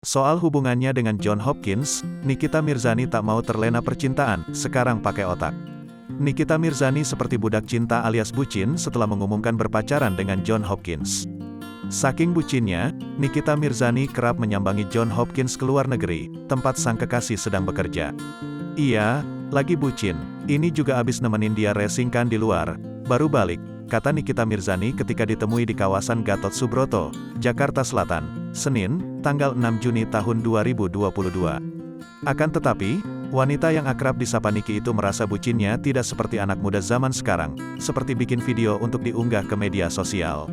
Soal hubungannya dengan John Hopkins, Nikita Mirzani tak mau terlena percintaan, sekarang pakai otak. Nikita Mirzani seperti budak cinta alias bucin setelah mengumumkan berpacaran dengan John Hopkins. Saking bucinnya, Nikita Mirzani kerap menyambangi John Hopkins ke luar negeri, tempat sang kekasih sedang bekerja. Iya, lagi bucin, ini juga abis nemenin dia racing kan di luar, baru balik, kata Nikita Mirzani ketika ditemui di kawasan Gatot Subroto, Jakarta Selatan, Senin, tanggal 6 Juni tahun 2022. Akan tetapi, wanita yang akrab disapa Niki itu merasa bucinnya tidak seperti anak muda zaman sekarang, seperti bikin video untuk diunggah ke media sosial.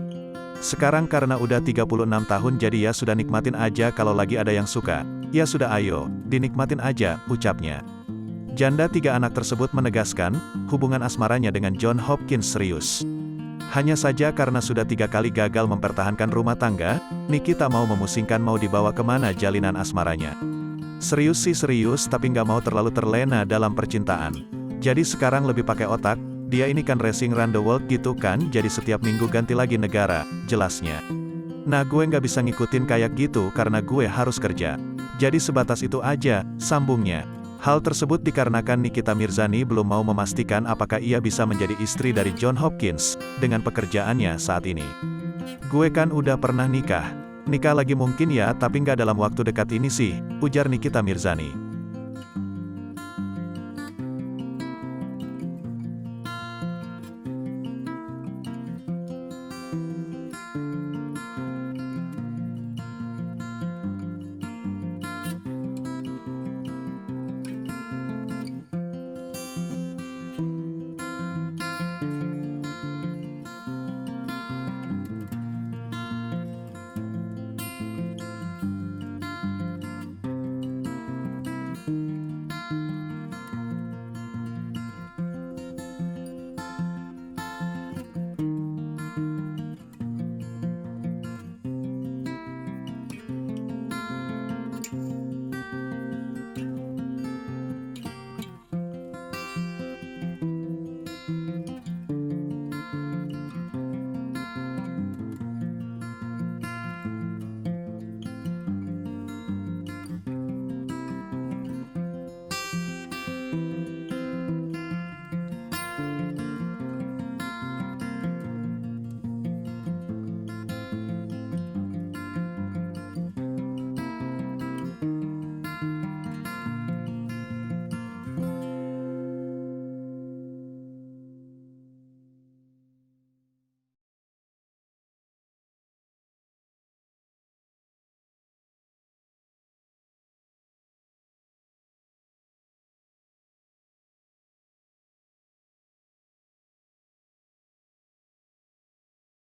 Sekarang karena udah 36 tahun jadi ya sudah nikmatin aja kalau lagi ada yang suka, ya sudah ayo, dinikmatin aja, ucapnya. Janda 3 anak tersebut menegaskan, hubungan asmaranya dengan John Hopkins serius. Hanya saja karena sudah 3 kali gagal mempertahankan rumah tangga, Niki tak mau memusingkan mau dibawa kemana jalinan asmaranya. Serius sih serius tapi nggak mau terlalu terlena dalam percintaan. Jadi sekarang lebih pakai otak, dia ini kan racing round the world gitu kan jadi setiap minggu ganti lagi negara, jelasnya. Nah gue nggak bisa ngikutin kayak gitu karena gue harus kerja. Jadi sebatas itu aja, sambungnya. Hal tersebut dikarenakan Nikita Mirzani belum mau memastikan apakah ia bisa menjadi istri dari John Hopkins, dengan pekerjaannya saat ini. Gue kan udah pernah nikah. Nikah lagi mungkin ya tapi nggak dalam waktu dekat ini sih, ujar Nikita Mirzani.